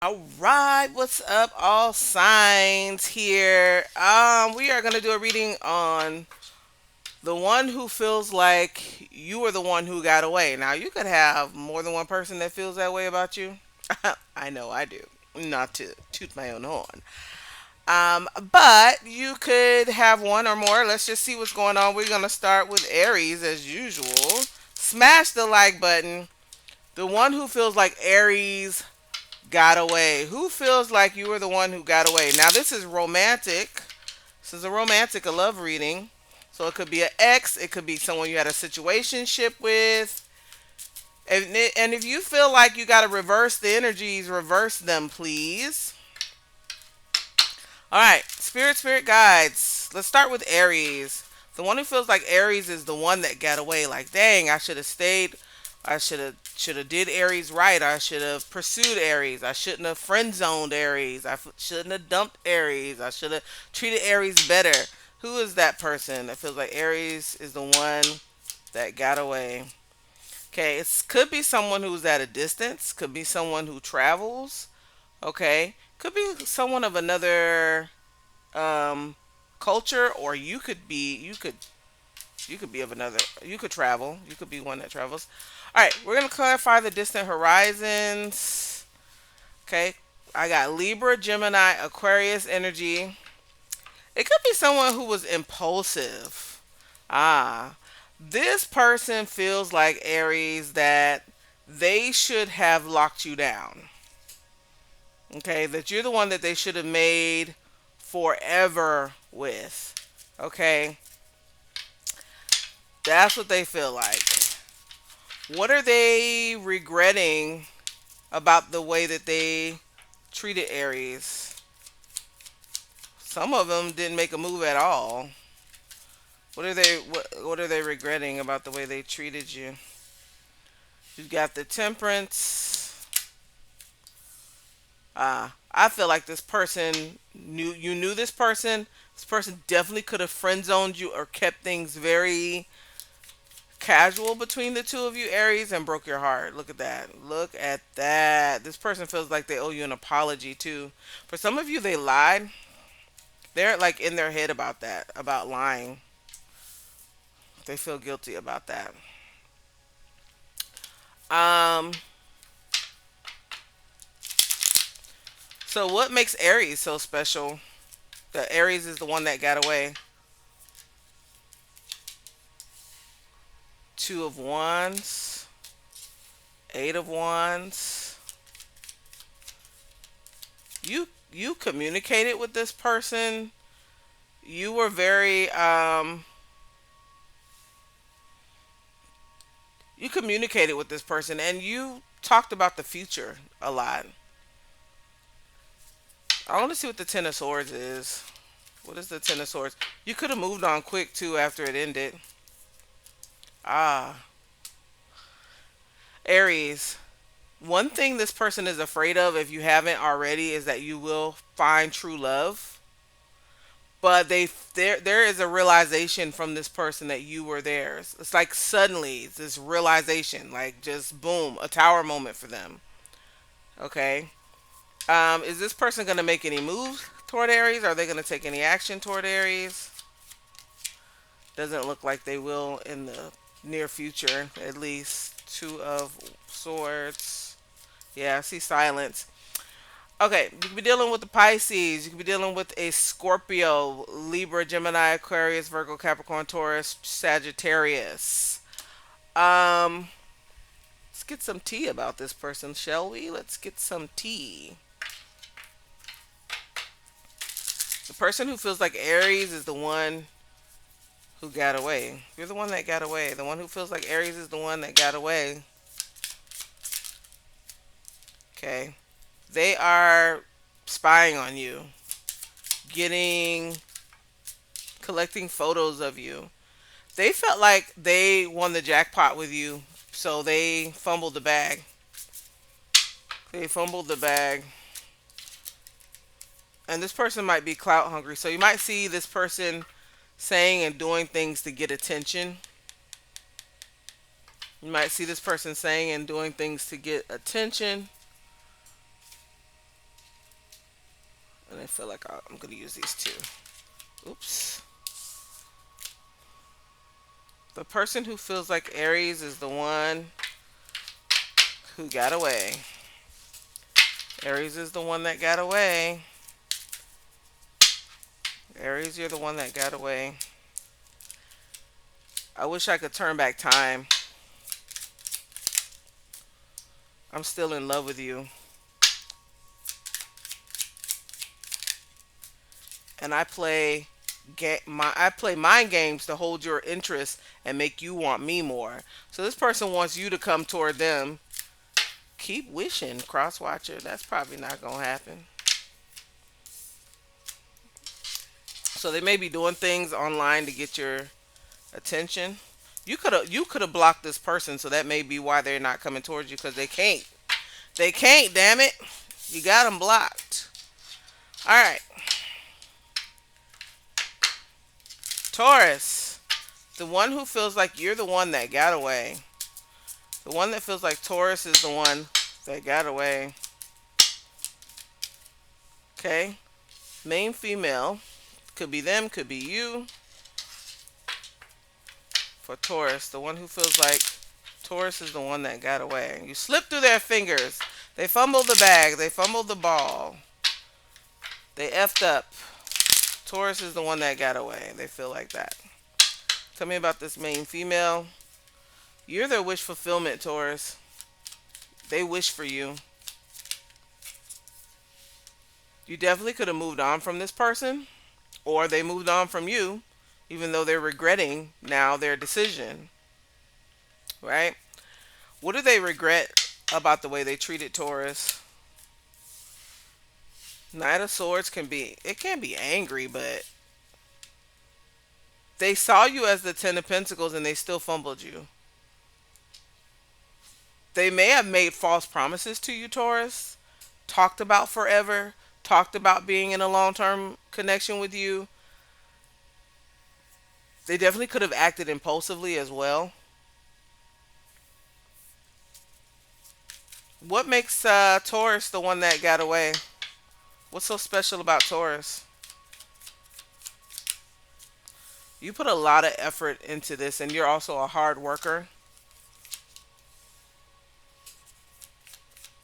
All right, what's up, all signs here? We are gonna do a reading on the one who feels like you were the one who got away. Now, you could have more than one person that feels that way about you. I know I do. Not to toot my own horn. But you could have one or more. Let's just see what's going on. We're gonna start with Aries as usual. Smash the like button. The one who feels like Aries got away. Who feels like you were the one who got away? Now, this is romantic. This is a love reading. So it could be an ex, it could be someone you had a situationship with. And if you feel like you got to reverse the energies, reverse them, please. All right, spirit guides. Let's start with Aries. The one who feels like Aries is the one that got away. Like, dang, I should have stayed. I should have did Aries right. I should have pursued Aries. I shouldn't have friend zoned Aries. Shouldn't have dumped Aries. I should have treated Aries better. Who is that person that feels like Aries is the one that got away? Okay, it could be someone who's at a distance. Could be someone who travels. Okay, could be someone of another um, culture, or you could be of another. You could travel. You could be one that travels. All right, we're gonna clarify the distant horizons. Okay, I got Libra, Gemini, Aquarius energy. It could be someone who was impulsive. Ah, this person feels like Aries that they should have locked you down. Okay, that you're the one that they should have made forever with. Okay, that's what they feel like. What are they regretting about the way that they treated Aries? Some of them didn't make a move at all. What are they regretting about the way they treated you? You've got the Temperance. I feel like this person knew this person. This person definitely could have friend zoned you or kept things very casual between the two of you, Aries, and broke your heart. Look at that. Look at that. This person feels like they owe you an apology too. For some of you, they lied. They're like in their head about that, about lying. They feel guilty about that. Um. So what makes Aries so special? The Aries is the one that got away. Two of Wands, Eight of Wands. You communicated with this person. You were very you communicated with this person and you talked about the future a lot. I want to see what the Ten of Swords is. What is the Ten of Swords? You could have moved on quick too after it ended. Ah, Aries. One thing this person is afraid of, if you haven't already, is that you will find true love. But there is a realization from this person that you were theirs. It's like suddenly it's this realization, like just boom, a tower moment for them. Okay. Is this person going to make any moves toward Aries? Are they going to take any action toward Aries? Doesn't look like they will in the near future, at least. Two of Swords. Yeah, I see silence. Okay, you could be dealing with the Pisces. You could be dealing with a Scorpio, Libra, Gemini, Aquarius, Virgo, Capricorn, Taurus, Sagittarius. Um, let's get some tea about this person, shall we? Let's get some tea. The person who feels like Aries is the one who got away. You're the one that got away. The one who feels like Aries is the one that got away. Okay. They are spying on you, getting, collecting photos of you. They felt like they won the jackpot with you, so they fumbled the bag. They fumbled the bag. And this person might be clout hungry. So you might see this person saying and doing things to get attention. You might see this person saying and doing things to get attention. feel like I'm going to use these two. Oops. The person who feels like Aries is the one who got away. Aries is the one that got away. Aries, you're the one that got away. I wish I could turn back time. I'm still in love with you. And I play mind games to hold your interest and make you want me more. So this person wants you to come toward them. Keep wishing, cross watcher. That's probably not gonna happen. So they may be doing things online to get your attention. You could have blocked this person, so that may be why they're not coming towards you because they can't. They can't. Damn it! You got them blocked. All right, Taurus. The one who feels like you're the one that got away. The one that feels like Taurus is the one that got away. Okay? Main female. Could be them, could be you. For Taurus, the one who feels like Taurus is the one that got away. You slipped through their fingers. They fumbled the bag. They fumbled the ball. They effed up. Taurus is the one that got away. They feel like that. Tell me about this main female. You're their wish fulfillment, Taurus. They wish for you. You definitely could have moved on from this person, or they moved on from you, even though they're regretting now their decision, right? What do they regret about the way they treated Taurus? Knight of Swords it can be angry, but they saw you as the Ten of Pentacles and they still fumbled you. They may have made false promises to you, Taurus, talked about forever, talked about being in a long-term connection with you. They definitely could have acted impulsively as well. What makes Taurus the one that got away? What's so special about Taurus? You put a lot of effort into this, and you're also a hard worker.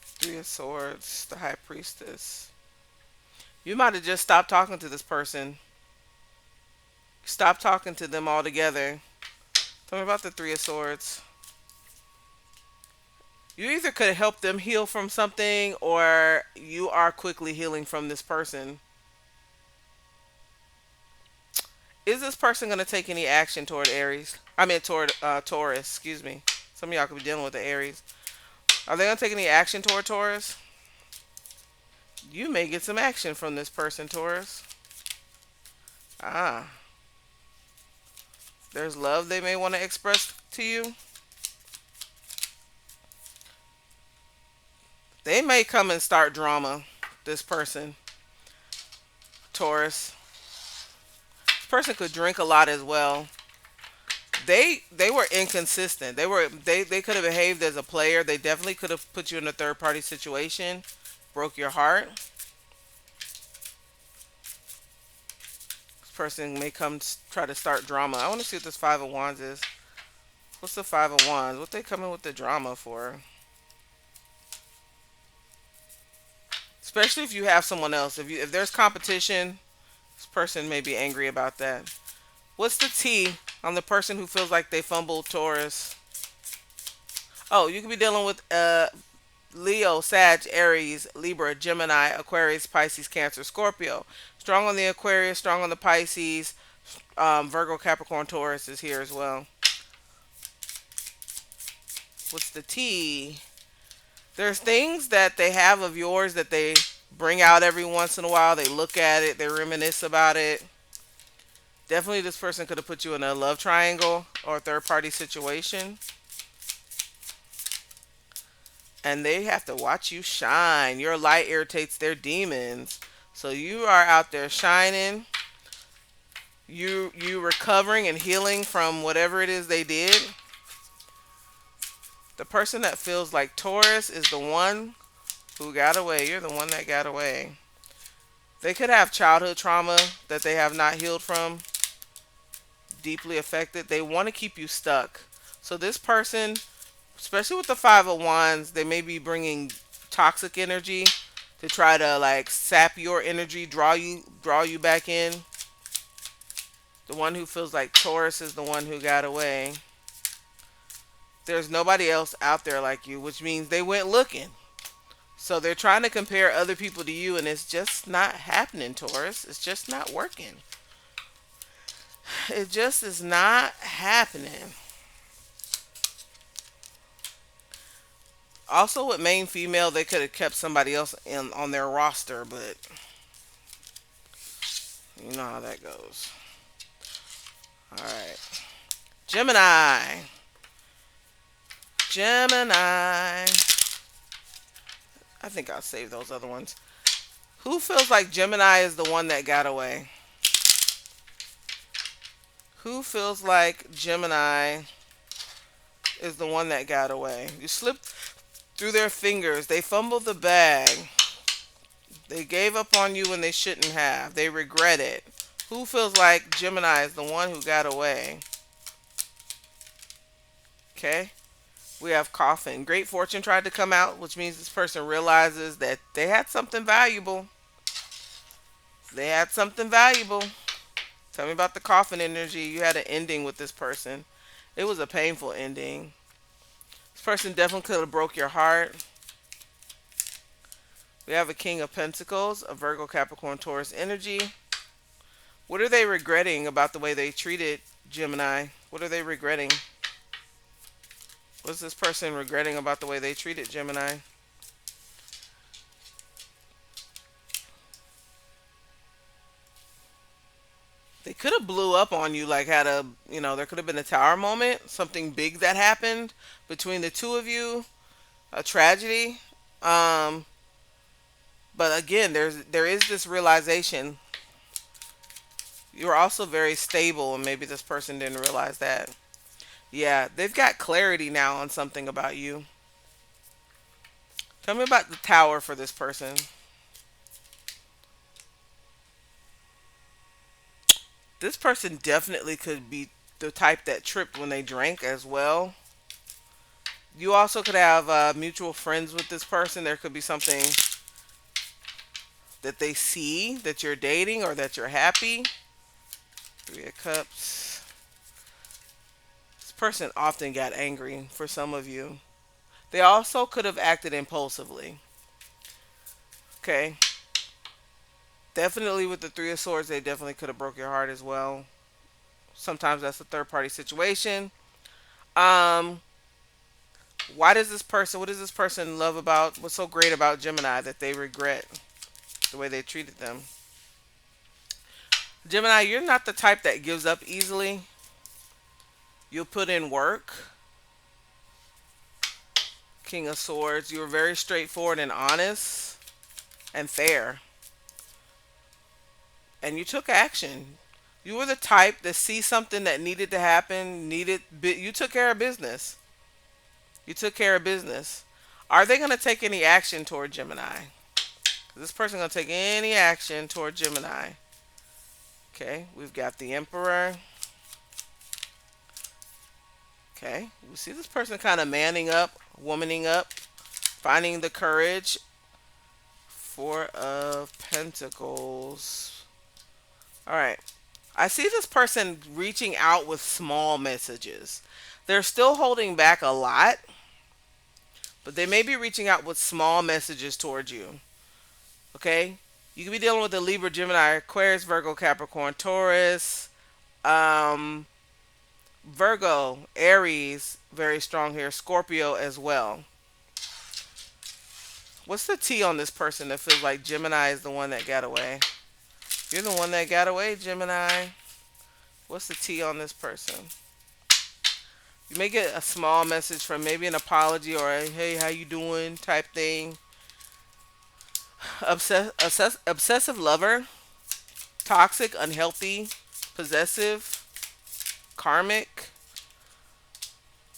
Three of Swords, the High Priestess. You might have just stopped talking to this person. Stop talking to them altogether. Tell me about the Three of Swords. You either could help them heal from something, or you are quickly healing from this person. Is this person going to take any action toward Aries? I mean, toward Taurus, excuse me. Some of y'all could be dealing with the Aries. Are they going to take any action toward Taurus? You may get some action from this person, Taurus. Ah. There's love they may want to express to you. They may come and start drama, this person, Taurus. This person could drink a lot as well. They were inconsistent. They could have behaved as a player. They definitely could have put you in a third party situation, broke your heart. This person may come try to start drama. I want to see what this Five of Wands is. What's the Five of Wands? What they coming with the drama for? Especially if you have someone else. If there's competition, this person may be angry about that. What's the T on the person who feels like they fumbled Taurus? Oh, you could be dealing with Leo, Sag, Aries, Libra, Gemini, Aquarius, Pisces, Cancer, Scorpio. Strong on the Aquarius, strong on the Pisces. Virgo, Capricorn, Taurus is here as well. What's the T? There's things that they have of yours that they bring out every once in a while. They look at it. They reminisce about it. Definitely this person could have put you in a love triangle or a third party situation. And they have to watch you shine. Your light irritates their demons. So you are out there shining. You recovering and healing from whatever it is they did. The person that feels like Taurus is the one who got away. You're the one that got away. They could have childhood trauma that they have not healed from, deeply affected. They want to keep you stuck. So this person, especially with the Five of Wands, they may be bringing toxic energy to try to like sap your energy, draw you back in. The one who feels like Taurus is the one who got away. There's nobody else out there like you, which means they went looking. So they're trying to compare other people to you, and it's just not happening, Taurus. It's just not working. It just is not happening. Also, with main female, they could have kept somebody else in on their roster, but you know how that goes. All right, Gemini. Gemini. I think I'll save those other ones. Who feels like Gemini is the one that got away? Who feels like Gemini is the one that got away? You slipped through their fingers. They fumbled the bag. They gave up on you when they shouldn't have. They regret it. Who feels like Gemini is the one who got away? Okay. We have coffin. Great fortune tried to come out, which means this person realizes that they had something valuable. They had something valuable. Tell me about the coffin energy. You had an ending with this person. It was a painful ending. This person definitely could have broke your heart. We have a King of Pentacles, a Virgo, Capricorn, Taurus energy. What are they regretting about the way they treated Gemini? What are they regretting? What's this person regretting about the way they treated Gemini? They could have blew up on you, like had a, there could have been a tower moment, something big that happened between the two of you, a tragedy. Um, but again, there is this realization. You're also very stable, and maybe this person didn't realize that. Yeah, they've got clarity now on something about you. Tell me about the tower for this person. This person definitely could be the type that tripped when they drank as well. You also could have mutual friends with this person. There could be something that they see that you're dating or that you're happy. Three of Cups. This person often got angry for some of you. They also could have acted impulsively. Okay. Definitely with the Three of Swords, they definitely could have broke your heart as well. Sometimes that's a third party situation. Um, what does this person love about, what's so great about Gemini that they regret the way they treated them? Gemini, you're not the type that gives up easily. You'll put in work. King of Swords, you were very straightforward and honest and fair. And you took action. You were the type that see something that needed to happen, you took care of business. You took care of business. Are they going to take any action toward Gemini? Is this person going to take any action toward Gemini? Okay, we've got the Emperor. Okay, we see this person kind of manning up, womaning up, finding the courage. Four of Pentacles. All right. I see this person reaching out with small messages. They're still holding back a lot, but they may be reaching out with small messages towards you. Okay? You could be dealing with a Libra, Gemini, Aquarius, Virgo, Capricorn, Taurus, um, Virgo, Aries, very strong here, Scorpio as well. What's the T on this person that feels like Gemini is the one that got away? You're the one that got away, Gemini. What's the T on this person? You may get a small message from maybe an apology or a hey, how you doing type thing. Obsessive lover, toxic, unhealthy, possessive, karmic,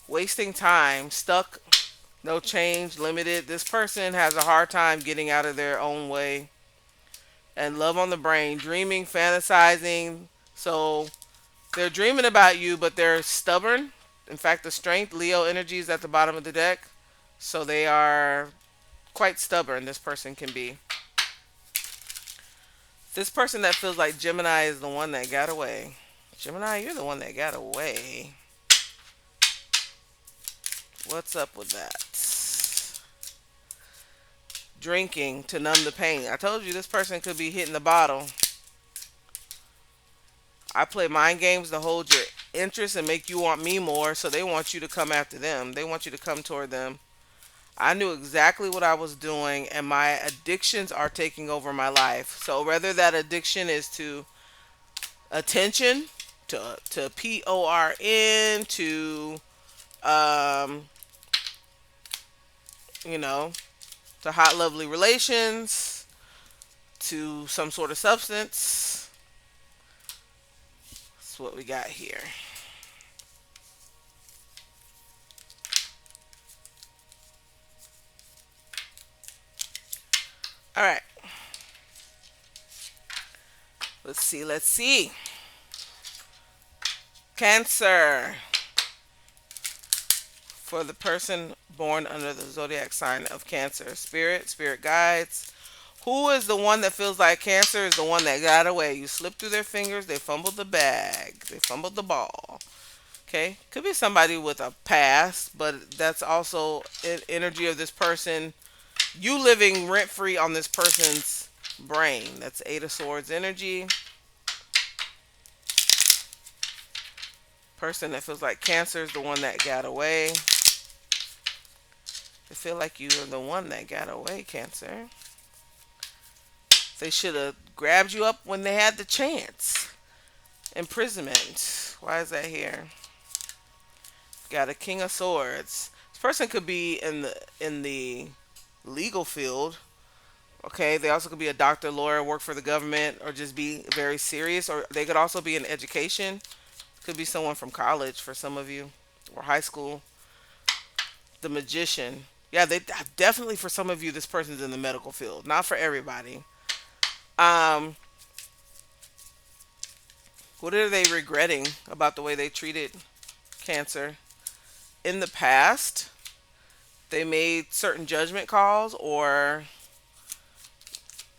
wasting time, stuck, no change, limited. This person has a hard time getting out of their own way. and love on the brain, dreaming, fantasizing. So they're dreaming about you, but they're stubborn. In fact, the strength, Leo energy is at the bottom of the deck. So they are quite stubborn, this person can be. This person that feels like Gemini is the one that got away. Gemini, you're the one that got away. What's up with that? Drinking to numb the pain. I told you this person could be hitting the bottle. I play mind games to hold your interest and make you want me more, so they want you to come after them. They want you to come toward them. I knew exactly what I was doing, and my addictions are taking over my life. So whether that addiction is to attention, to PORN, to um, you know, to hot lovely relations, to some sort of substance. That's what we got here. All right. Let's see. Let's see. Cancer. For the person born under the zodiac sign of Cancer. Spirit guides. Who is the one that feels like Cancer is the one that got away? You slipped through their fingers. They fumbled the bag. They fumbled the ball. Okay. Could be somebody with a past, but that's also energy of this person. You living rent free on this person's brain. That's Eight of Swords energy. Person that feels like Cancer is the one that got away. They feel like you are the one that got away, Cancer. They should have grabbed you up when they had the chance. Imprisonment. Why is that here? Got a King of Swords. This person could be in the legal field. Okay, they also could be a doctor, lawyer, work for the government, or just be very serious. Or they could also be in education. Could be someone from college for some of you, or high school. The Magician. Yeah, they definitely for some of you, this person's in the medical field. Not for everybody. Um, what are they regretting about the way they treated Cancer in the past? They made certain judgment calls, or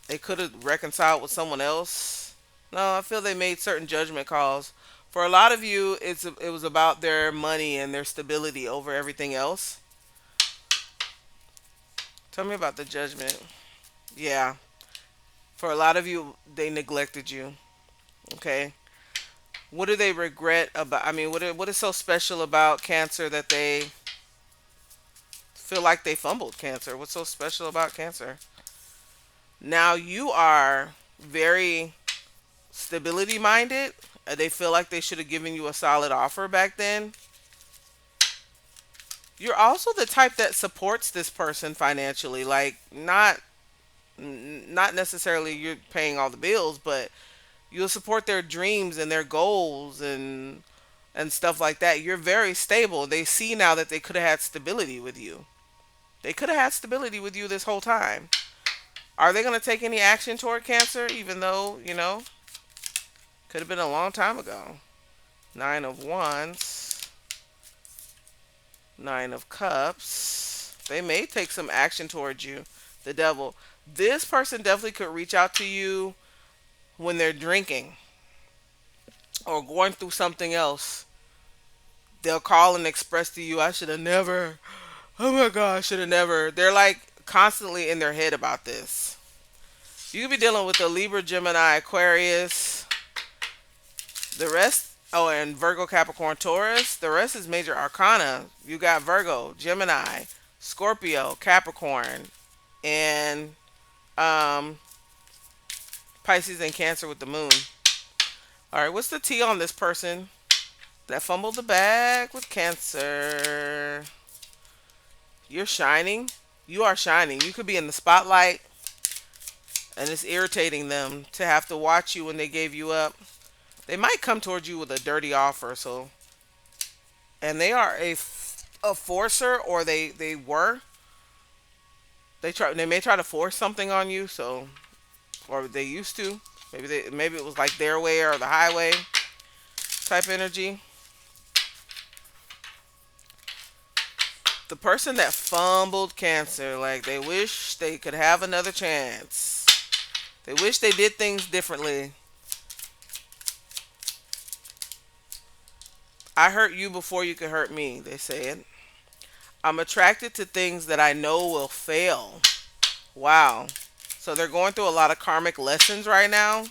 they could have reconciled with someone else. No, I feel they made certain judgment calls. For a lot of you, it was about their money and their stability over everything else. Tell me about the judgment. Yeah, for a lot of you, they neglected you. Okay, what do they regret about? I mean, what is so special about Cancer that they feel like they fumbled Cancer? What's so special about Cancer? Now you are very stability minded. They feel like they should have given you a solid offer back then. You're also the type that supports this person financially, like not necessarily you're paying all the bills, but you'll support their dreams and their goals and stuff like that. You're very stable. They see now that they could have had stability with you. They could have had stability with you this whole time. Are they going to take any action toward Cancer, even though, could have been a long time ago? Nine of Wands, Nine of Cups. They may take some action towards you. The Devil. This person definitely could reach out to you when they're drinking or going through something else. They'll call and express to you, I should have never, oh my God, I should have never. They're like constantly in their head about this. You could be dealing with a Libra, Gemini, Aquarius. The rest, oh, and Virgo, Capricorn, Taurus. The rest is major arcana. You got Virgo, Gemini, Scorpio, Capricorn, and um, Pisces and Cancer with the moon. All right, what's the T on this person that fumbled the bag with Cancer? You're shining. You are shining. You could be in the spotlight, and it's irritating them to have to watch you when they gave you up. They might come towards you with a dirty offer, so, and they are a forcer, or they may try to force something on you. So or they used to. Maybe it was like their way or the highway type energy. The person that fumbled Cancer, like they wish they could have another chance. They wish they did things differently. I hurt you before you could hurt me, they said. I'm attracted to things that I know will fail. Wow. So they're going through a lot of karmic lessons right now.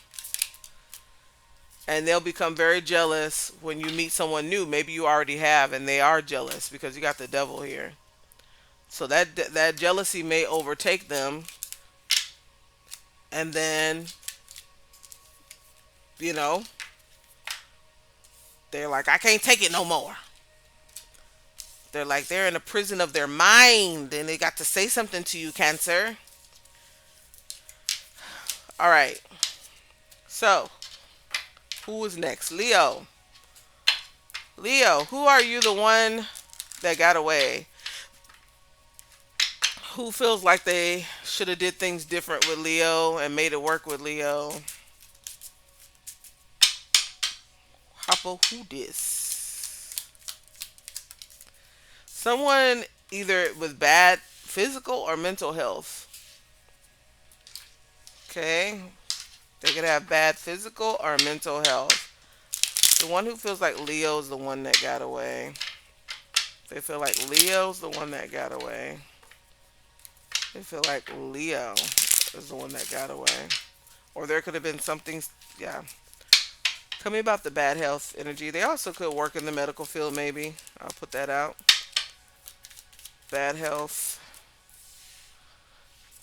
And they'll become very jealous when you meet someone new. Maybe you already have, and they are jealous because you got the devil here. So that jealousy may overtake them, and then you know they're like, I can't take it no more. They're like they're in a prison of their mind, and they got to say something to you, Cancer. All right. So who is next? Leo. Leo, who are you? The one that got away? Who feels like they should have did things different with Leo and made it work with Leo? Hoppo, who this? Someone either with bad physical or mental health. Okay. They could have bad physical or mental health. The one who feels like Leo's the one that got away. They feel like Leo's the one that got away. They feel like Leo is the one that got away. Or there could have been something, yeah. Tell me about the bad health energy. They also could work in the medical field, maybe. I'll put that out. Bad health.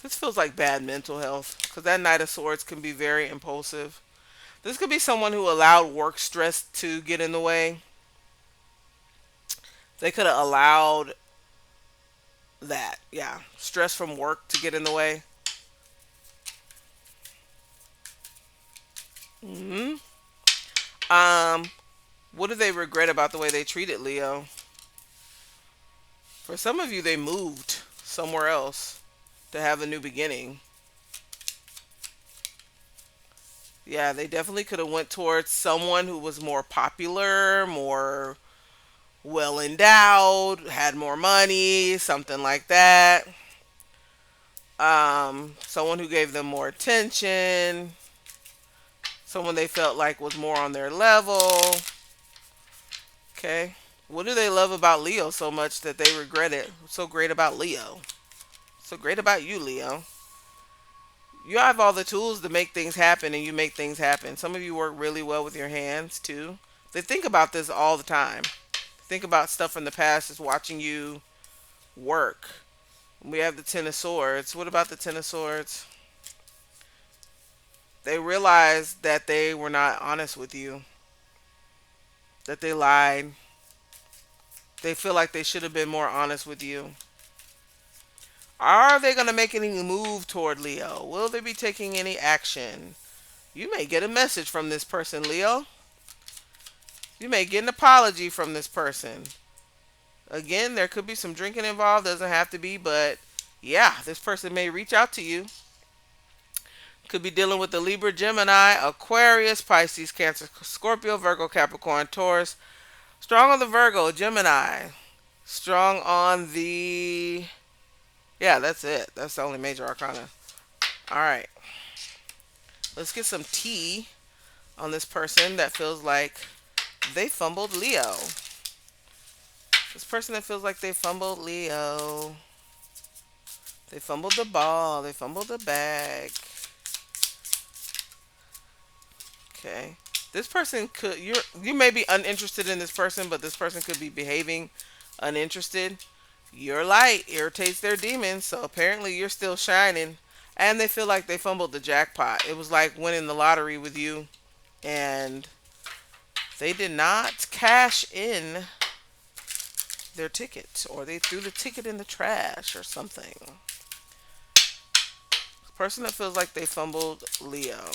This feels like bad mental health because that Knight of Swords can be very impulsive. This could be someone who allowed work stress to get in the way. They could have allowed that, yeah, stress from work to get in the way. hmm Um, what do they regret about the way they treated Leo? For some of you, they moved somewhere else to have a new beginning. Yeah, they definitely could have went towards someone who was more popular, more well endowed, had more money, something like that. Someone who gave them more attention, someone they felt like was more on their level. Okay. What do they love about Leo so much that they regret it? What's so great about Leo? So great about you, Leo. You have all the tools to make things happen, and you make things happen. Some of you work really well with your hands too. They think about this all the time. Think about stuff from the past, just watching you work. We have the Ten of Swords. What about the Ten of Swords? They realized that they were not honest with you, that they lied. They feel like they should have been more honest with you. Are they going to make any move toward Leo? Will they be taking any action? You may get a message from this person, Leo. You may get an apology from this person. Again, there could be some drinking involved. Doesn't have to be, but yeah, this person may reach out to you. Could be dealing with the Libra, Gemini, Aquarius, Pisces, Cancer, Scorpio, Virgo, Capricorn, Taurus. Strong on the Virgo, Gemini. Strong on the... Yeah, that's it. That's the only major arcana. All right. Let's get some tea on this person that feels like they fumbled Leo. This person that feels like they fumbled Leo. They fumbled the ball. They fumbled the bag. Okay. This person could... You may be uninterested in this person, but this person could be behaving uninterested. Your light irritates their demons, so apparently you're still shining. And they feel like they fumbled the jackpot. It was like winning the lottery with you, and they did not cash in their ticket, or they threw the ticket in the trash or something. The person that feels like they fumbled Leo.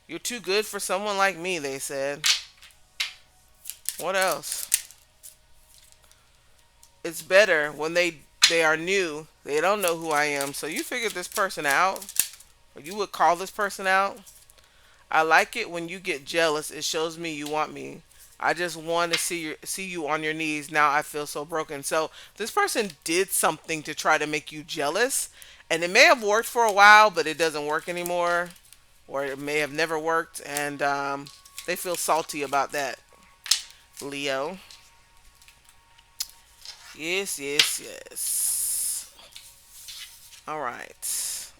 You're too good for someone like me, they said. What else? It's better when they They are new. They don't know who I am. So you figured this person out, or you would call this person out. I like it when you get jealous. It shows me you want me. I just want to see you on your knees. Now I feel so broken. So this person did something to try to make you jealous, and it may have worked for a while, but it doesn't work anymore, or it may have never worked, and they feel salty about that. Leo. Yes, yes, yes. All right.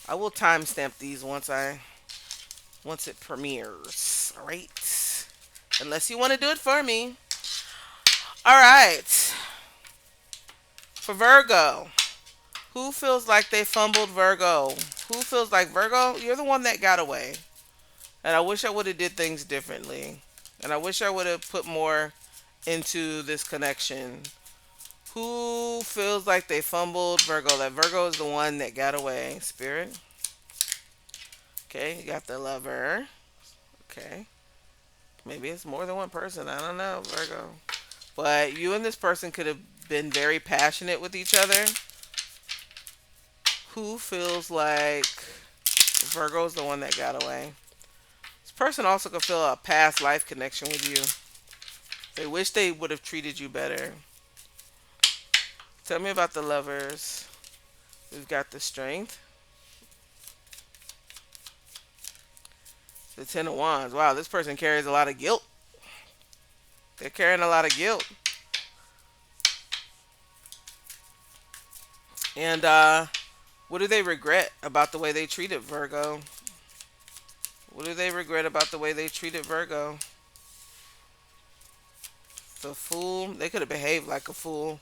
I will timestamp these once it premieres. All right. Unless you want to do it for me. All right. For Virgo, who feels like they fumbled Virgo? Who feels like Virgo? You're the one that got away. And I wish I would have did things differently. And I wish I would have put more into this connection. Who feels like they fumbled Virgo? That Virgo is the one that got away. Spirit. Okay, you got the lover. Okay. Maybe it's more than one person. I don't know, Virgo. But you and this person could have been very passionate with each other. Who feels like Virgo's the one that got away? This person also could feel a past life connection with you. They wish they would have treated you better. Tell me about the lovers. We've got the strength. The Ten of Wands. Wow, this person carries a lot of guilt. They're carrying a lot of guilt. And what do they regret about the way they treated Virgo? What do they regret about the way they treated Virgo? The fool. They could have behaved like a fool.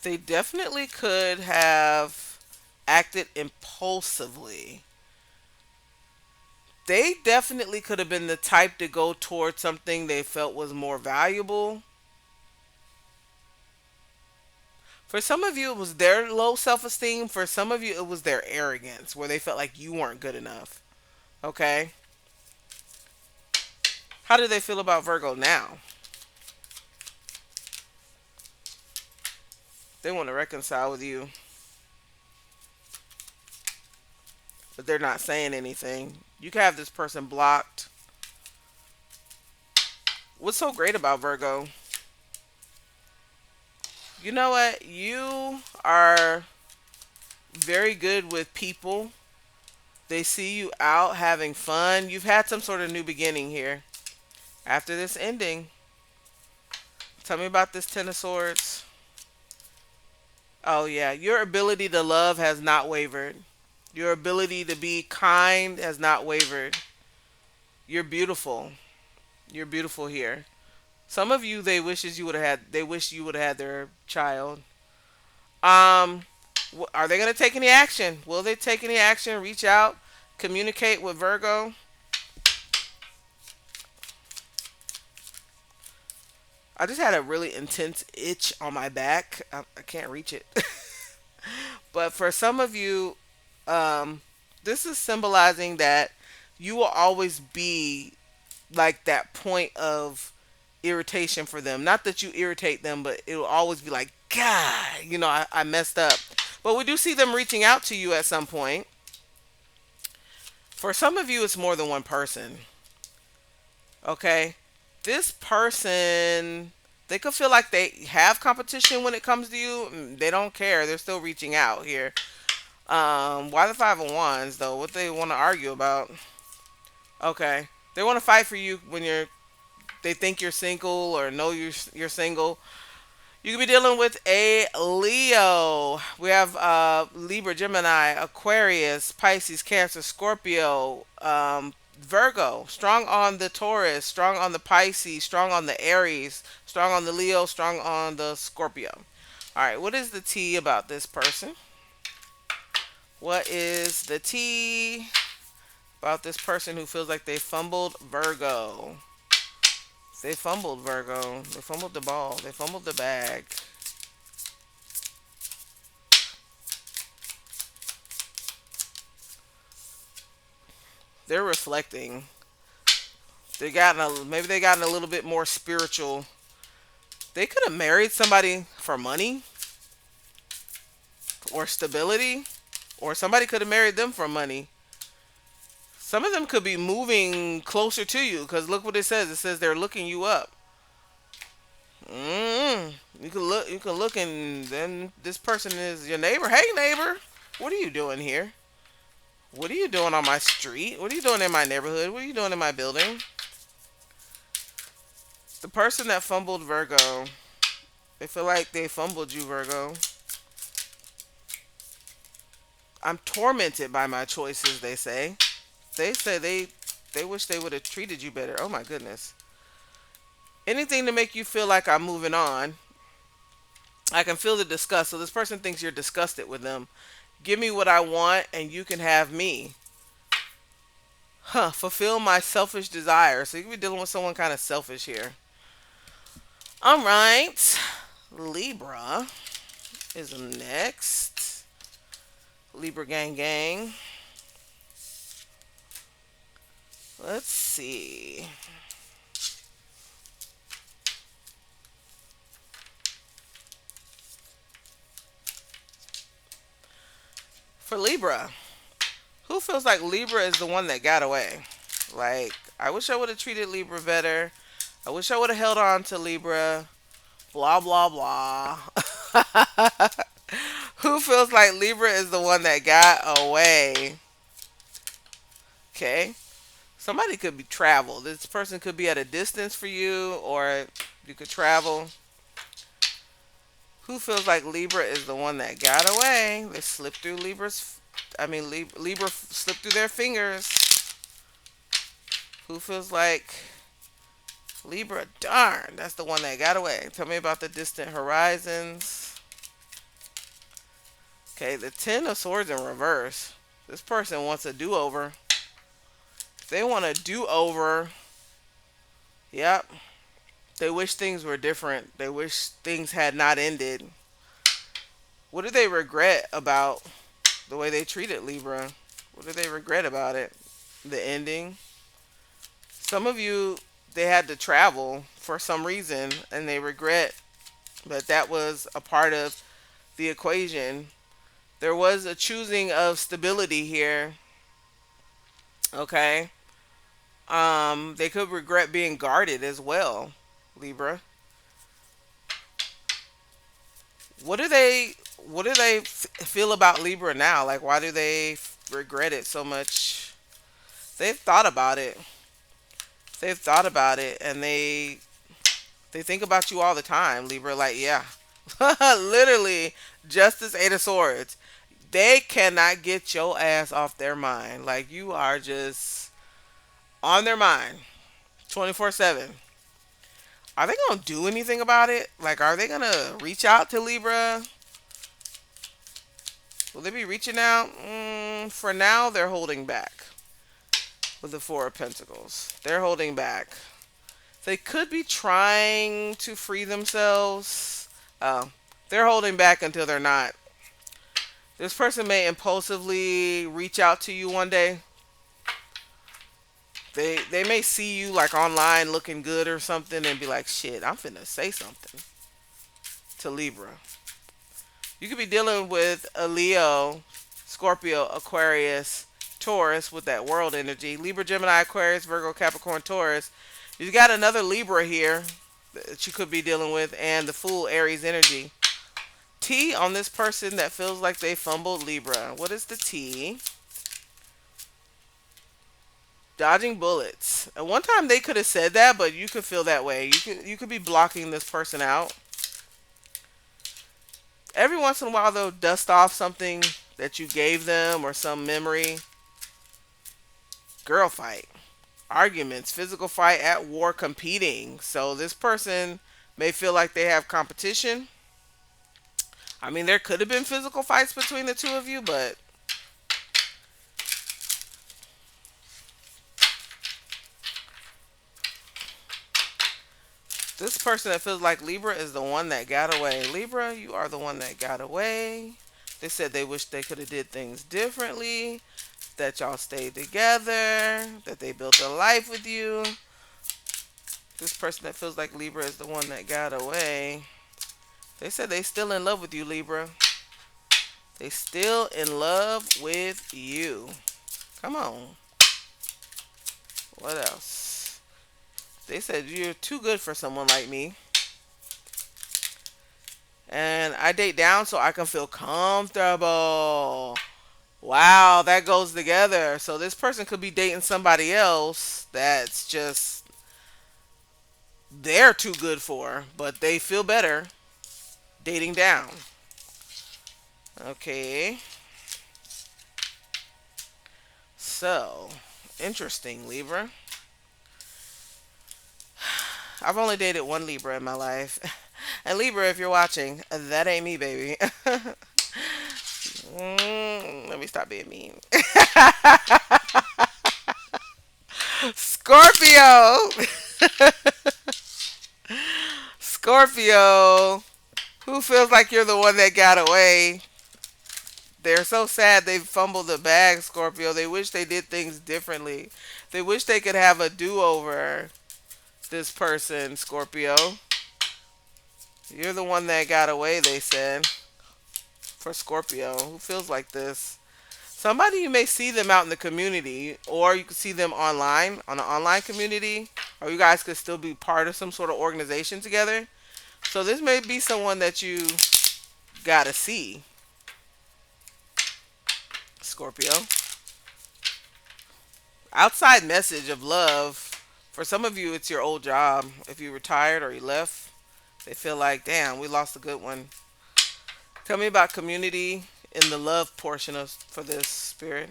They definitely could have acted impulsively. They definitely could have been the type to go towards something they felt was more valuable. For some of you, it was their low self esteem. For some of you, it was their arrogance, where they felt like you weren't good enough. Okay? How do they feel about Virgo now? They want to reconcile with you, but they're not saying anything. You can have this person blocked. What's so great about Virgo? You know what? You are very good with people. They see you out having fun. You've had some sort of new beginning here. After this ending, tell me about this Ten of Swords. Oh, yeah. Your ability to love has not wavered. Your ability to be kind has not wavered. You're beautiful. You're beautiful here. Some of you, they wish you would have had their child. Um, are they going to take any action? Will they take any action? Reach out, communicate with Virgo. I just had a really intense itch on my back. I can't reach it. But for some of you, this is symbolizing that you will always be like that point of irritation for them. Not that you irritate them, but it will always be like, God, I messed up. But we do see them reaching out to you at some point. For some of you, it's more than one person. Okay? This person, they could feel like they have competition when it comes to you. They don't care. They're still reaching out here. Why the Five of Wands, though? What they want to argue about? Okay. They want to fight for you when they think you're single or know you're single. You could be dealing with a Leo. We have Libra, Gemini, Aquarius, Pisces, Cancer, Scorpio, Virgo. Strong on the Taurus, strong on the Pisces, strong on the Aries, strong on the Leo, strong on the Scorpio. All right, what is the tea about this person? What is the tea about this person who feels like they fumbled Virgo? They fumbled Virgo. They fumbled the ball. They fumbled the bag. They're reflecting. Maybe they gotten a little bit more spiritual They could have married somebody for money or stability, or somebody could have married them for money. Some of them could be moving closer to you because look what it says. It says they're looking you up. Mm. You can look. You can look, and then this person is your neighbor. Hey, neighbor, what are you doing here? What are you doing on my street? What are you doing in my neighborhood? What are you doing in my building? The person that fumbled Virgo, they feel like they fumbled you, Virgo. I'm tormented by my choices, they say. They say they wish they would have treated you better. Oh my goodness. Anything to make you feel like I'm moving on. I can feel the disgust. So this person thinks you're disgusted with them. Give me what I want and you can have me. Huh, fulfill my selfish desire. So you could be dealing with someone kind of selfish here. All right. Libra is next. Libra gang gang. Let's see. For Libra, who feels like Libra is the one that got away? Like, I wish I would have treated Libra better. I wish I would have held on to Libra. Blah, blah, blah. Who feels like Libra is the one that got away? Okay. Somebody could be travel. This person could be at a distance for you, or you could travel. Who feels like Libra is the one that got away? They slipped through Libra's. I mean, Libra slipped through their fingers. Who feels like Libra? Darn, that's the one that got away. Tell me about the distant horizons. Okay, the Ten of Swords in reverse. This person wants a do-over. If they want a do-over, yep. They wish things were different. They wish things had not ended. What do they regret about the way they treated Libra? What do they regret about it? The ending. Some of you, they had to travel for some reason and they regret that that was a part of the equation. There was a choosing of stability here. Okay. They could regret being guarded as well, Libra. Feel about Libra now? Like, why do they regret it so much? They've thought about it. They've thought about it, and they think about you all the time, Libra. Like, yeah, literally, Justice, Eight of Swords. They cannot get your ass off their mind. Like, you are just on their mind, 24/7. Are they gonna do anything about it? Like, are they gonna reach out to Libra? Will they be reaching out? For now, they're holding back with the Four of Pentacles. They're holding back. They could be trying to free themselves. Oh, they're holding back until they're not. This person may impulsively reach out to you one day. They may see you like online looking good or something and be like, shit, I'm finna say something to Libra. You could be dealing with a Leo, Scorpio, Aquarius, Taurus with that world energy. Libra, Gemini, Aquarius, Virgo, Capricorn, Taurus. You got another Libra here that you could be dealing with, and the Fool, Aries energy. T on this person that feels like they fumbled Libra. What is the T? Dodging bullets. At one time they could have said that, but you could feel that way. You could be blocking this person out. Every once in a while they'll dust off something that you gave them or some memory. Girl fight. Arguments, physical fight, at war, competing. So this person may feel like they have competition. I mean, there could have been physical fights between the two of you, but this person that feels like Libra is the one that got away. Libra, you are the one that got away. They said they wish they could have did things differently, that y'all stayed together, that they built a life with you. This person that feels like Libra is the one that got away. They said they still in love with you, Libra. They still in love with you. Come on. What else? They said you're too good for someone like me. And I date down so I can feel comfortable. Wow, that goes together. So this person could be dating somebody else that's just they're too good for, but they feel better dating down. Okay. So, interesting, Libra. I've only dated one Libra in my life. And Libra, if you're watching, that ain't me, baby. Let me stop being mean. Scorpio. Scorpio. Who feels like you're the one that got away? They're so sad they fumbled the bag, Scorpio. They wish they did things differently. They wish they could have a do over. This person, Scorpio. You're the one that got away, they said. For Scorpio. Who feels like this? Somebody you may see them out in the community, or you could see them online, on an online community, or you guys could still be part of some sort of organization together. So this may be someone that you gotta see, Scorpio. Outside message of love. For some of you, it's your old job. If you retired or you left, they feel like, damn, we lost a good one. Tell me about community in the love portion of for this spirit.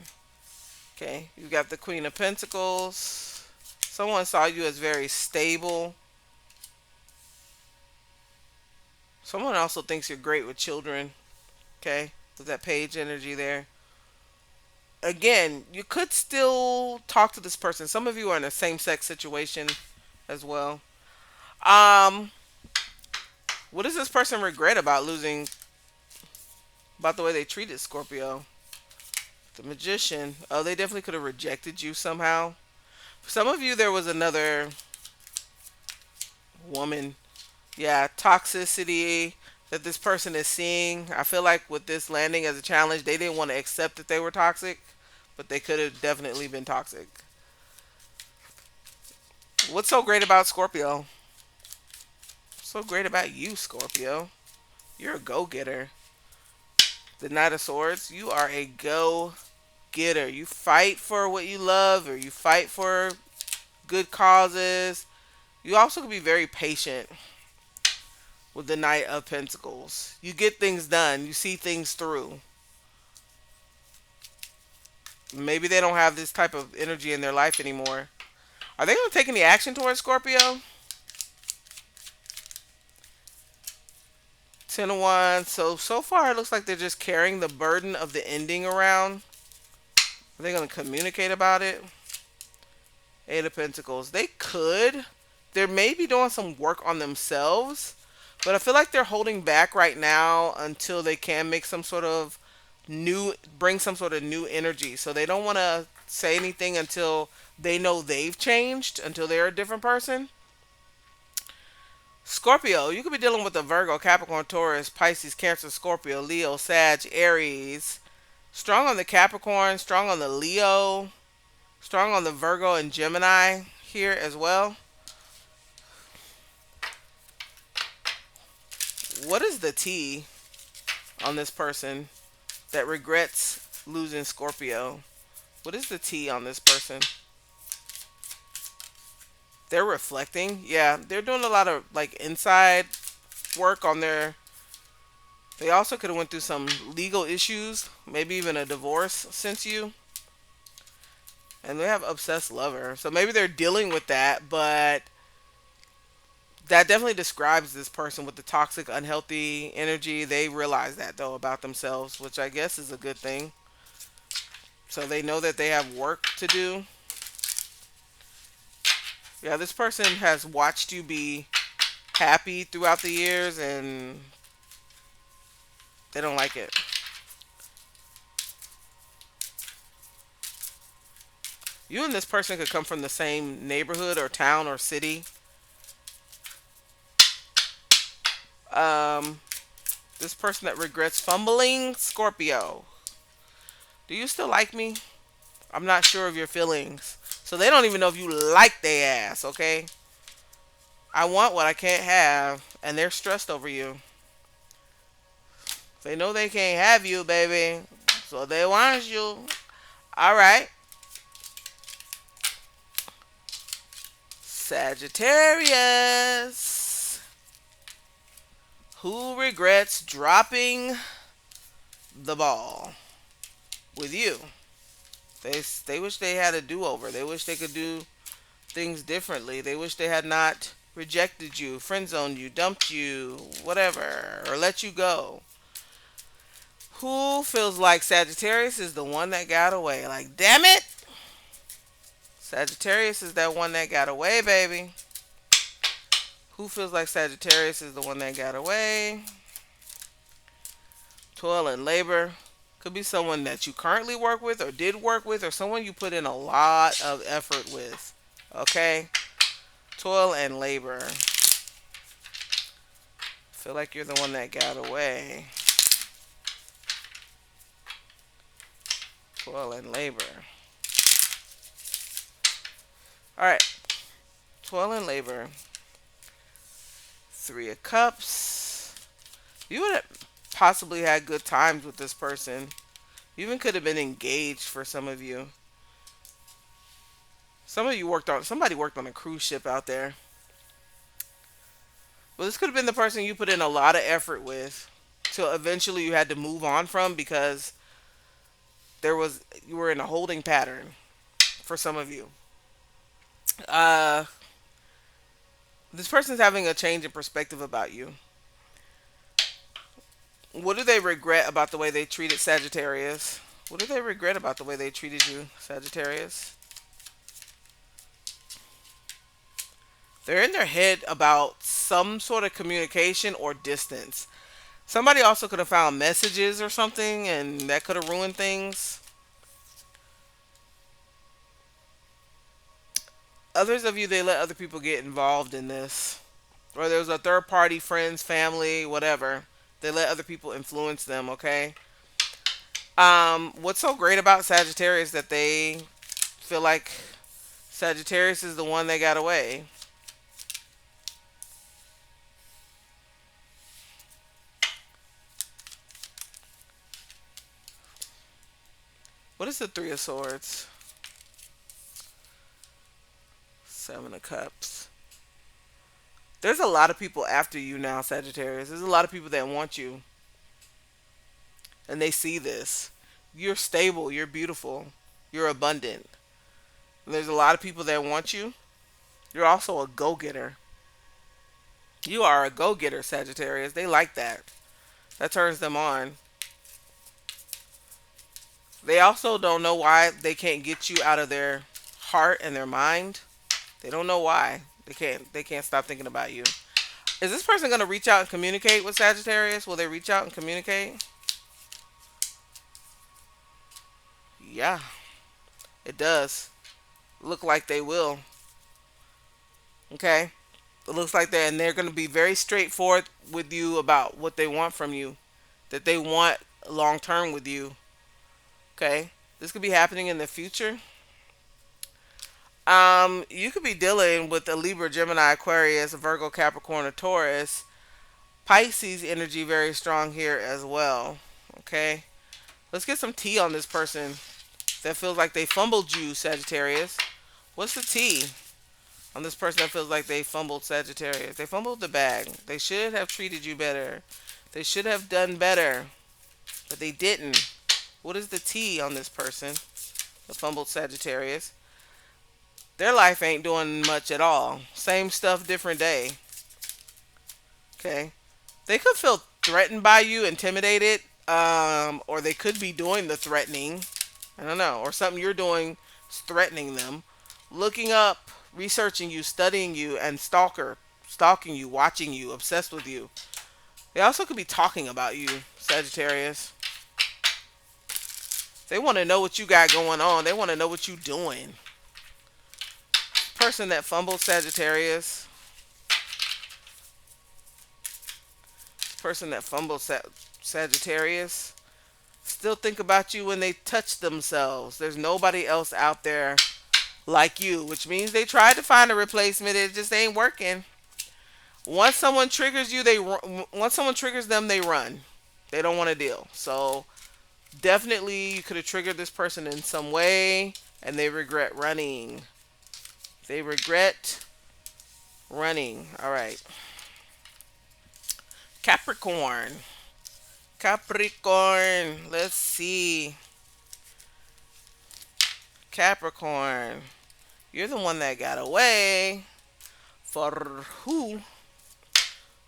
Okay, you got the Queen of Pentacles. Someone saw you as very stable. Someone also thinks you're great with children. Okay, with that page energy there. Again, you could still talk to this person. Some of you are in a same-sex situation as well. Um, what does this person regret about losing? About the way they treated Scorpio? The Magician. Oh, they definitely could have rejected you somehow. For some of you, there was another woman. Yeah, toxicity that this person is seeing. I feel like with this landing as a challenge, they didn't want to accept that they were toxic, but they could have definitely been toxic. What's so great about Scorpio? So great about you, Scorpio. You're a go getter. The Knight of Swords, you are a go getter. You fight for what you love, or you fight for good causes. You also can be very patient with the Knight of Pentacles. You get things done, you see things through. Maybe they don't have this type of energy in their life anymore. Are they going to take any action towards Scorpio? Ten of Wands. So far it looks like they're just carrying the burden of the ending around. Are they going to communicate about it? Eight of Pentacles. They could. They may be doing some work on themselves, but I feel like they're holding back right now until they can make some sort of bring some sort of new energy. So they don't want to say anything until they know they've changed, until they're a different person. Scorpio, you could be dealing with a Virgo, Capricorn, Taurus, Pisces, Cancer, Scorpio, Leo, Sag, Aries. Strong on the Capricorn, strong on the Leo, strong on the Virgo and Gemini here as well. What is the T on this person that regrets losing Scorpio? What is the T on this person? They're reflecting. Yeah, they're doing a lot of like inside work on their. They also could have went through some legal issues, maybe even a divorce since you. And they have obsessed lover. So maybe they're dealing with that, but that definitely describes this person with the toxic, unhealthy energy. They realize that though about themselves, which I guess is a good thing. So they know that they have work to do. Yeah, this person has watched you be happy throughout the years and they don't like it. You and this person could come from the same neighborhood or town or city. Um, this person that regrets fumbling, Scorpio. Do you still like me? I'm not sure of your feelings. So they don't even know if you like their ass, okay? I want what I can't have, and they're stressed over you. They know they can't have you, baby. So they want you. All right. Sagittarius. Who regrets dropping the ball with you? They wish they had a do-over. They wish they could do things differently. They wish they had not rejected you, friend zoned you, dumped you, whatever, or let you go. Who feels like Sagittarius is the one that got away? Like, damn it! Sagittarius is that one that got away, baby. Who feels like Sagittarius is the one that got away? Toil and labor. Could be someone that you currently work with or did work with or someone you put in a lot of effort with. Okay? Toil and labor. Feel like you're the one that got away. Toil and labor. Alright. Toil and labor. Three of Cups. You would have possibly had good times with this person. You even could have been engaged for some of you. Somebody worked on a cruise ship out there. Well, this could have been the person you put in a lot of effort with till eventually you had to move on from because you were in a holding pattern for some of you. Uh this person's having a change in perspective about you. What do they regret about the way they treated Sagittarius? What do they regret about the way they treated you, Sagittarius? They're in their head about some sort of communication or distance. Somebody also could have found messages or something, and that could have ruined things. Others of you, they let other people get involved in this. Or there's a third party, friends, family, whatever. They let other people influence them, okay? What's so great about Sagittarius that they feel like Sagittarius is the one that got away? What is the Three of Swords? Seven of Cups. There's a lot of people after you now, Sagittarius. There's a lot of people that want you. And they see this. You're stable. You're beautiful. You're abundant. And there's a lot of people that want you. You're also a go getter. You are a go getter, Sagittarius. They like that. That turns them on. They also don't know why they can't get you out of their heart and their mind. They don't know why. They can't stop thinking about you. Is this person going to reach out and communicate with Sagittarius? Will they reach out and communicate? Yeah, it does. Look like they will. Okay? It looks like that, and they're going to be very straightforward with you about what they want from you, that they want long term with you. Okay? This could be happening in the future. You could be dealing with a Libra, Gemini, Aquarius, Virgo, Capricorn, or Taurus. Pisces energy very strong here as well. Okay? Let's get some tea on this person that feels like they fumbled you, Sagittarius. What's the tea on this person that feels like they fumbled, Sagittarius? They fumbled the bag. They should have treated you better. They should have done better, but they didn't. What is the tea on this person, the fumbled Sagittarius? Their life ain't doing much at all. Same stuff, different day. Okay? They could feel threatened by you, intimidated, or they could be doing the threatening. I don't know. Or something you're doing is threatening them. Looking up, researching you, studying you, and stalking you, watching you, obsessed with you. They also could be talking about you, Sagittarius. They want to know what you got going on. They want to know what you're doing. Person that fumbled, Sagittarius. Person that fumbles Sagittarius. Still think about you when they touch themselves. There's nobody else out there like you, which means they tried to find a replacement. It just ain't working. Once someone triggers you, once someone triggers them, they run. They don't want to deal. So definitely, you could have triggered this person in some way, and they regret running. They regret running. All right, Capricorn. Capricorn. Let's see. Capricorn. You're the one that got away. For who?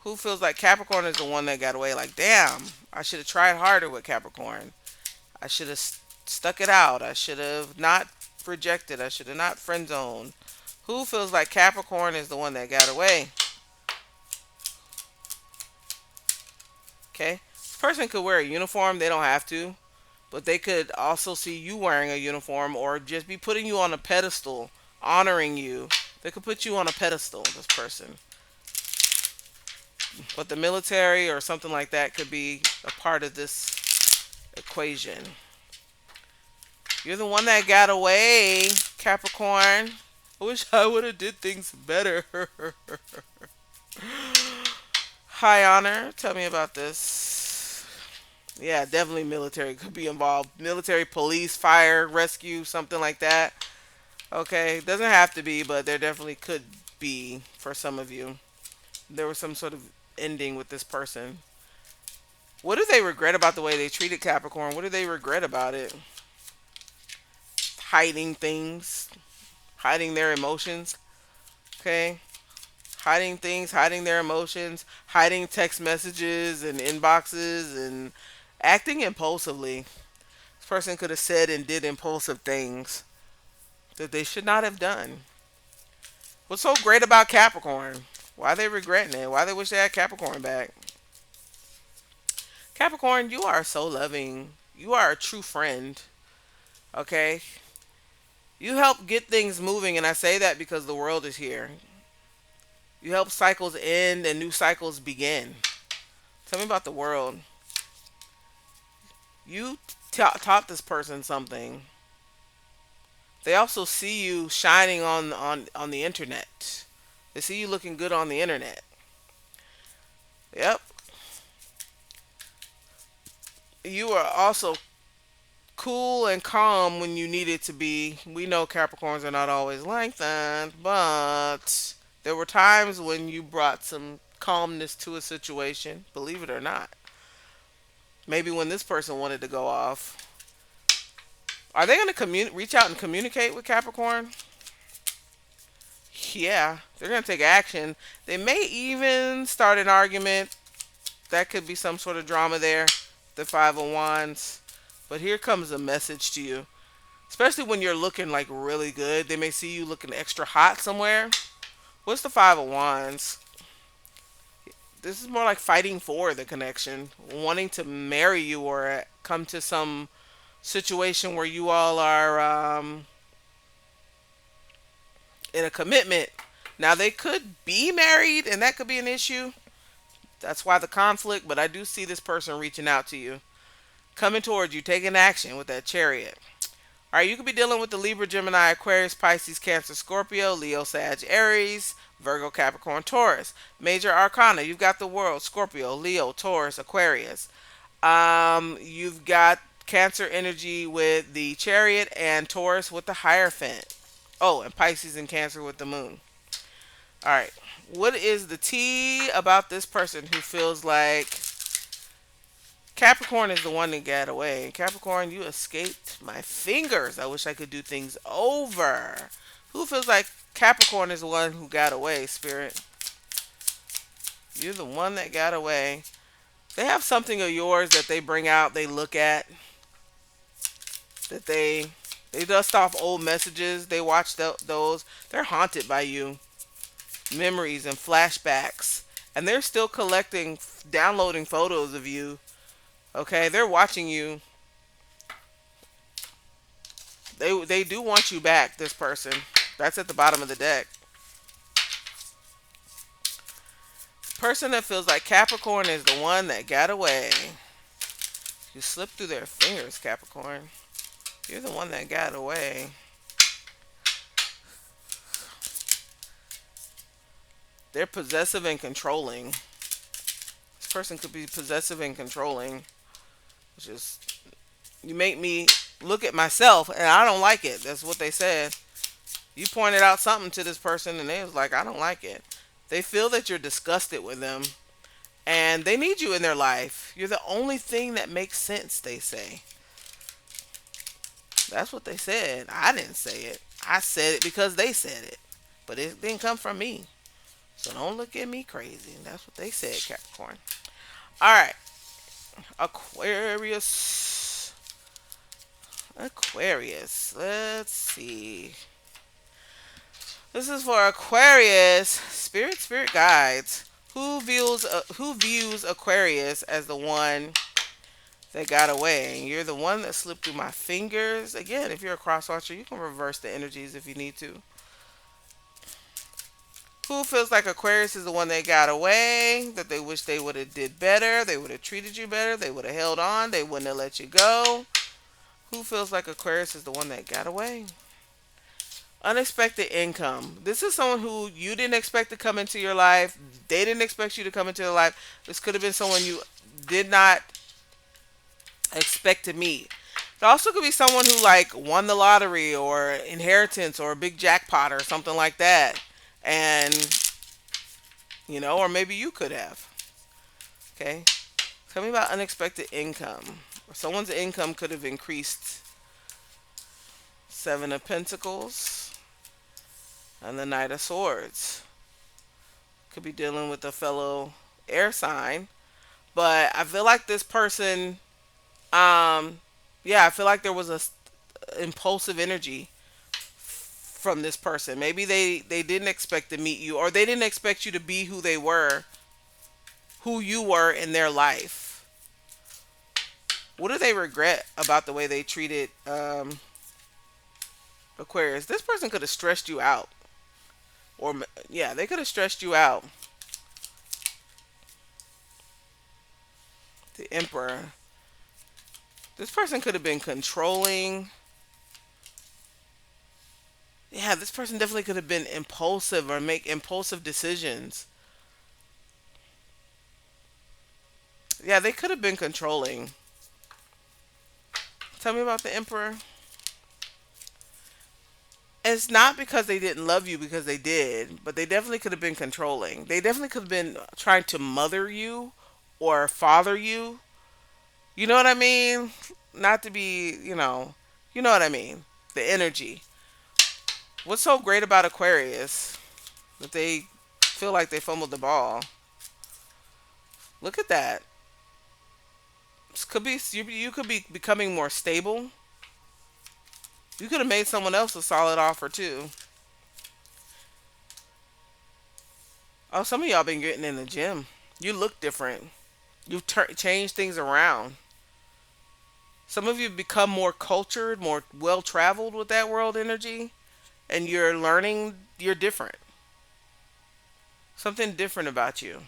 Who feels like Capricorn is the one that got away? Like, damn, I should have tried harder with Capricorn. I should have stuck it out. I should have not rejected. I should have not friend zoned. Who feels like Capricorn is the one that got away? Okay. This person could wear a uniform. They don't have to. But they could also see you wearing a uniform or just be putting you on a pedestal, honoring you. They could put you on a pedestal, this person. But the military or something like that could be a part of this equation. You're the one that got away, Capricorn. I wish I would have did things better. High honor, tell me about this. Yeah, definitely military could be involved. Military, police, fire, rescue, something like that. Okay, doesn't have to be, but there definitely could be for some of you. There was some sort of ending with this person. What do they regret about the way they treated Capricorn? What do they regret about it? Hiding things, hiding their emotions. Okay, hiding things, hiding their emotions, hiding text messages and inboxes, and acting impulsively. This person could have said and did impulsive things that they should not have done. What's so great about Capricorn? Why are they regretting it? Why they wish they had Capricorn back? Capricorn, you are so loving. You are a true friend. Okay? You help get things moving, and I say that because the world is here. You help cycles end and new cycles begin. Tell me about the world. You taught this person something. They also see you shining on the internet. They see you looking good on the internet. Yep. You are also cool and calm when you need it to be. We know Capricorns are not always like that, but there were times when you brought some calmness to a situation, believe it or not. Maybe when this person wanted to go off. Are they going to reach out and communicate with Capricorn? Yeah, they're going to take action. They may even start an argument. That could be some sort of drama there. The Five of Wands. But here comes a message to you. Especially when you're looking like really good. They may see you looking extra hot somewhere. What's the Five of Wands? This is more like fighting for the connection. Wanting to marry you or come to some situation where you all are in a commitment. Now, they could be married and that could be an issue. That's why the conflict. But I do see this person reaching out to you. Coming towards you, taking action with that Chariot. All right, you could be dealing with the Libra, Gemini, Aquarius, Pisces, Cancer, Scorpio, Leo, Sag, Aries, Virgo, Capricorn, Taurus. Major Arcana, you've got the World, Scorpio, Leo, Taurus, Aquarius. You've got Cancer energy with the Chariot and Taurus with the Hierophant. Oh, and Pisces and Cancer with the Moon. All right, what is the tea about this person who feels like Capricorn is the one that got away? Capricorn, you escaped my fingers. I wish I could do things over. Who feels like Capricorn is the one who got away, Spirit? You're the one that got away. They have something of yours that they bring out, they look at, that they dust off old messages. They watch those. They're haunted by you. Memories and flashbacks. And they're still collecting, downloading photos of you. Okay, they're watching you. They do want you back, this person. That's at the bottom of the deck. Person that feels like Capricorn is the one that got away. You slipped through their fingers, Capricorn. You're the one that got away. They're possessive and controlling. This person could be possessive and controlling, which is, you make me look at myself and I don't like it. That's what they said. You pointed out something to this person and they was like, I don't like it. They feel that you're disgusted with them and they need you in their life. You're the only thing that makes sense, they say. That's what they said. I didn't say it. I said it because they said it. But it didn't come from me. So don't look at me crazy. That's what they said, Capricorn. All right. Aquarius. Aquarius. Let's see. This is for Aquarius. Spirit guides. Who views Aquarius as the one that got away? You're the one that slipped through my fingers. Again, if you're a cross watcher, you can reverse the energies if you need to. Who feels like Aquarius is the one that got away? That they wish they would have did better. They would have treated you better. They would have held on. They wouldn't have let you go. Who feels like Aquarius is the one that got away? Unexpected income. This is someone who you didn't expect to come into your life. They didn't expect you to come into their life. This could have been someone you did not expect to meet. It also could be someone who like won the lottery or inheritance or a big jackpot or something like that. And or maybe you could have. Okay. Tell me about unexpected income. Someone's income could have increased. Seven of Pentacles and the Knight of Swords. Could be dealing with a fellow air sign. But I feel like this person, yeah, I feel like there was a impulsive energy from this person. Maybe they didn't expect to meet you or they didn't expect you to be who you were in their life. What do they regret about the way they treated Aquarius? This person could have stressed you out. Or, yeah, they could have stressed you out. The Emperor. This person could have been controlling. Yeah, this person definitely could have been impulsive or make impulsive decisions. Yeah, they could have been controlling. Tell me about the Emperor. It's not because they didn't love you, because they did, but they definitely could have been controlling. They definitely could have been trying to mother you or father you. You know what I mean? Not to be, you know what I mean. The energy. What's so great about Aquarius that they feel like they fumbled the ball? Look at that. This could be you could be becoming more stable. You could have made someone else a solid offer too. Oh, some of y'all been getting in the gym. You look different. You've changed things around. Some of you become more cultured, more well traveled with that world energy, and you're learning you're different. Something different about you.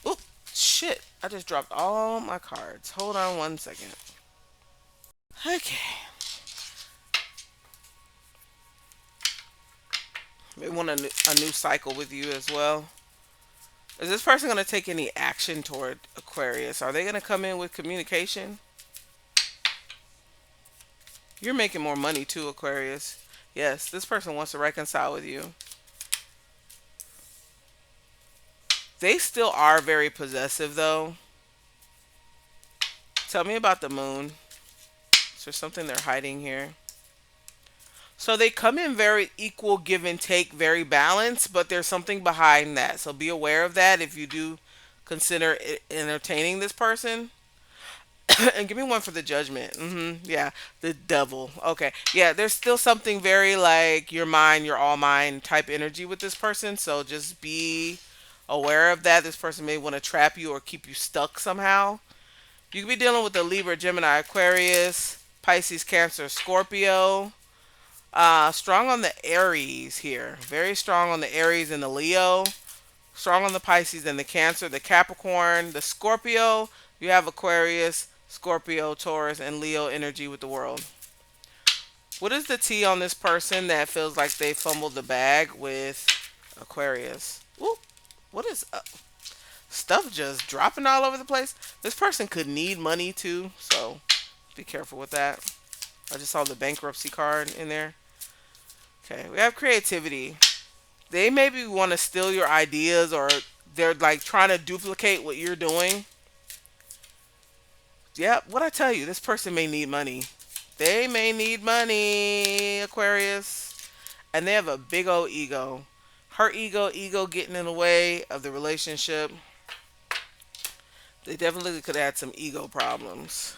Oop, shit. I just dropped all my cards. Hold on one second. Okay. They want a new cycle with you as well. Is this person going to take any action toward Aquarius? Are they going to come in with communication? You're making more money too, Aquarius. Yes, this person wants to reconcile with you. They still are very possessive though. Tell me about the moon. Is there something they're hiding here? So they come in very equal, give and take, very balanced, but there's something behind that. So be aware of that if you do consider entertaining this person. And give me one for the judgment. Yeah, the devil. Okay, yeah, there's still something very like your mind, your all mind type energy with this person. So just be aware of that. This person may want to trap you or keep you stuck somehow. You could be dealing with the Libra, Gemini, Aquarius, Pisces, Cancer, Scorpio. Strong on the Aries here. Very strong on the Aries and the Leo. Strong on the Pisces and the Cancer, the Capricorn, the Scorpio. You have Aquarius, Scorpio, Taurus, and Leo energy with the world. What is the T on this person that feels like they fumbled the bag with Aquarius? Ooh, what is stuff just dropping all over the place? This person could need money too, so be careful with that. I just saw the bankruptcy card in there. Okay, we have creativity. They maybe want to steal your ideas, or they're like trying to duplicate what you're doing. Yep, what I tell you, this person may need money. They may need money, Aquarius. And they have a big old ego. Her ego getting in the way of the relationship. They definitely could have had some ego problems.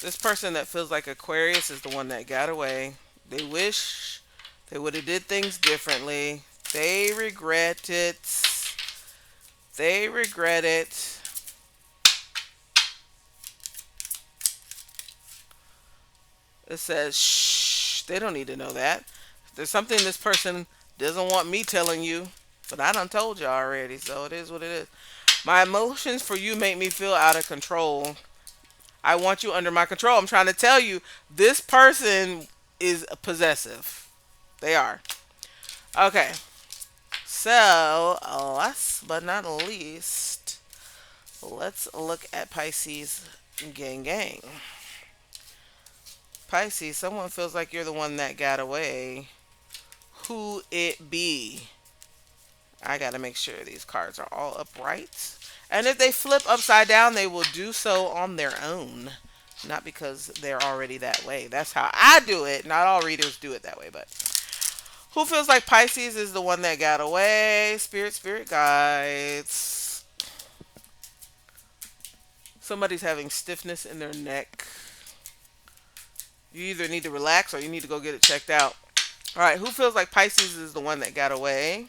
This person that feels like Aquarius is the one that got away. They wish they would have did things differently. They regret it. They regret it. It says, shh, they don't need to know that. There's something this person doesn't want me telling you, but I done told you already, so it is what it is. My emotions for you make me feel out of control. I want you under my control. I'm trying to tell you, this person is possessive. They are. Okay, so last but not least, let's look at Pisces gang. Pisces, someone feels like you're the one that got away. Who it be? I gotta make sure these cards are all upright. And if they flip upside down, they will do so on their own. Not because they're already that way. That's how I do it. Not all readers do it that way, but who feels like Pisces is the one that got away? Spirit guides. Somebody's having stiffness in their neck. You either need to relax or you need to go get it checked out. All right, who feels like Pisces is the one that got away?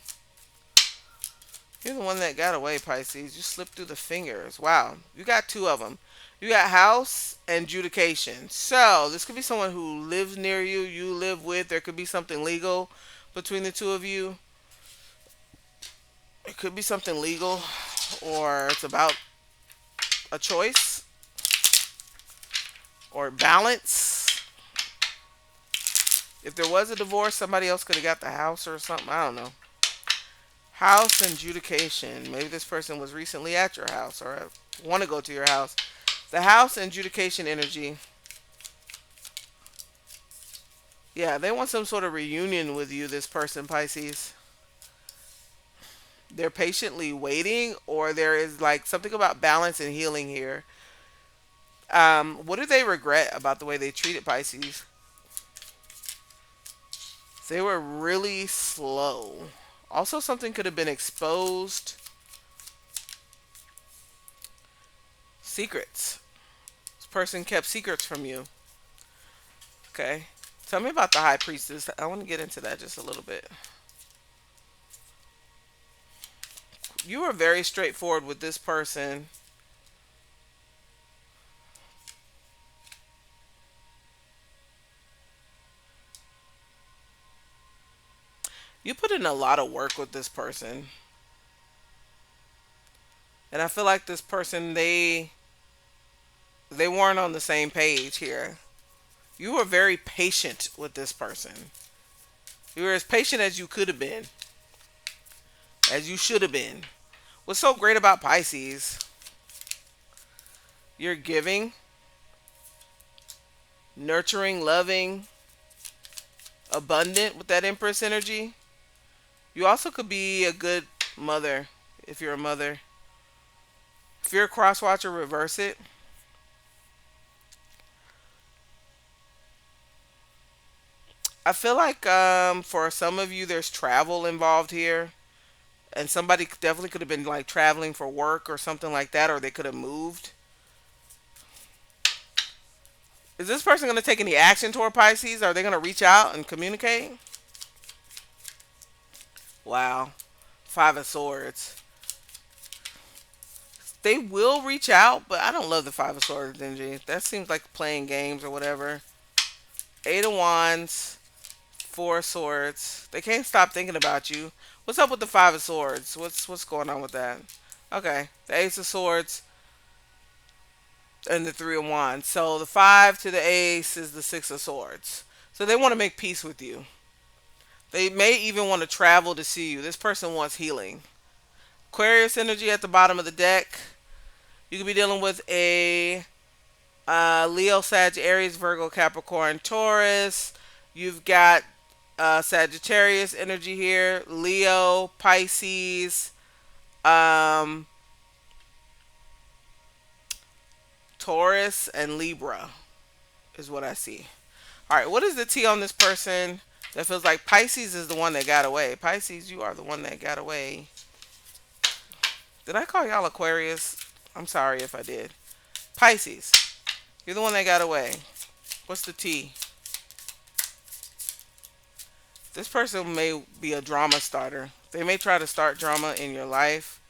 You're the one that got away, Pisces. You slipped through the fingers. Wow. You got two of them. You got house and judication. So, this could be someone who lives near you, you live with. There could be something legal between the two of you. It could be something legal, or it's about a choice or balance. If there was a divorce, somebody else could have got the house or something. I don't know. House and judication. Maybe this person was recently at your house or want to go to your house. The house and judication energy. Yeah, they want some sort of reunion with you, this person, Pisces. They're patiently waiting, or there is like something about balance and healing here. What do they regret about the way they treated Pisces? They were really slow. Also, something could have been exposed. Secrets. This person kept secrets from you. Okay. Tell me about the high priestess. I want to get into that just a little bit. You were very straightforward with this person. You put in a lot of work with this person. And I feel like this person, they weren't on the same page here. You were very patient with this person. You were as patient as you could have been, as you should have been. What's so great about Pisces? You're giving, nurturing, loving, abundant with that Empress energy. You also could be a good mother if you're a mother. If you're a cross watcher, reverse it. I feel like for some of you, there's travel involved here. And somebody definitely could have been like traveling for work or something like that, or they could have moved. Is this person going to take any action toward Pisces? Are they going to reach out and communicate? Wow. Five of Swords. They will reach out, but I don't love the Five of Swords energy. That seems like playing games or whatever. Eight of Wands, Four of Swords. They can't stop thinking about you. What's up with the Five of Swords? What's going on with that? Okay, the Ace of Swords and the Three of Wands. So the five to the Ace is the Six of Swords. So they want to make peace with you. They may even want to travel to see you. This person wants healing. Aquarius energy at the bottom of the deck. You could be dealing with a Leo, Sag, Aries, Virgo, Capricorn, Taurus. You've got Sagittarius energy here, Leo, Pisces, um, Taurus, and Libra is what I see. All right, what is the T on this person that feels like Pisces is the one that got away? Pisces, you are the one that got away. Did I call y'all Aquarius? I'm sorry if I did. Pisces, you're the one that got away. What's the T? This person may be a drama starter. They may try to start drama in your life.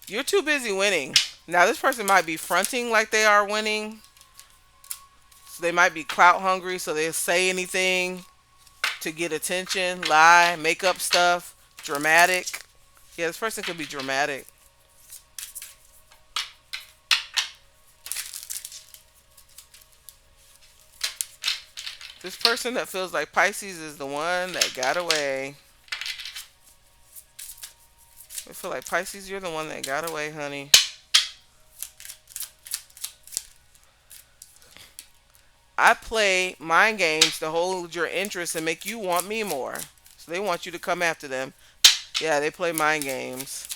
You're too busy winning. Now, this person might be fronting like they are winning. So they might be clout hungry, so they'll say anything to get attention, lie, make up stuff, dramatic. Yeah, this person could be dramatic. This person that feels like Pisces is the one that got away. I feel like Pisces, you're the one that got away, honey. I play mind games to hold your interest and make you want me more. So they want you to come after them. Yeah, they play mind games.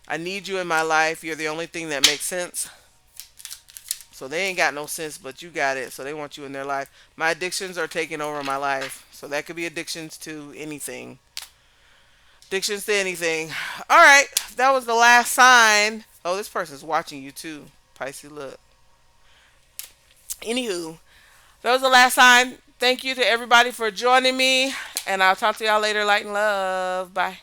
I need you in my life. You're the only thing that makes sense. So they ain't got no sense, but you got it. So they want you in their life. My addictions are taking over my life. So that could be addictions to anything. Addictions to anything. All right. That was the last sign. Oh, this person's watching you too. Pisces, look. Anywho, that was the last sign. Thank you to everybody for joining me. And I'll talk to y'all later. Light and love. Bye.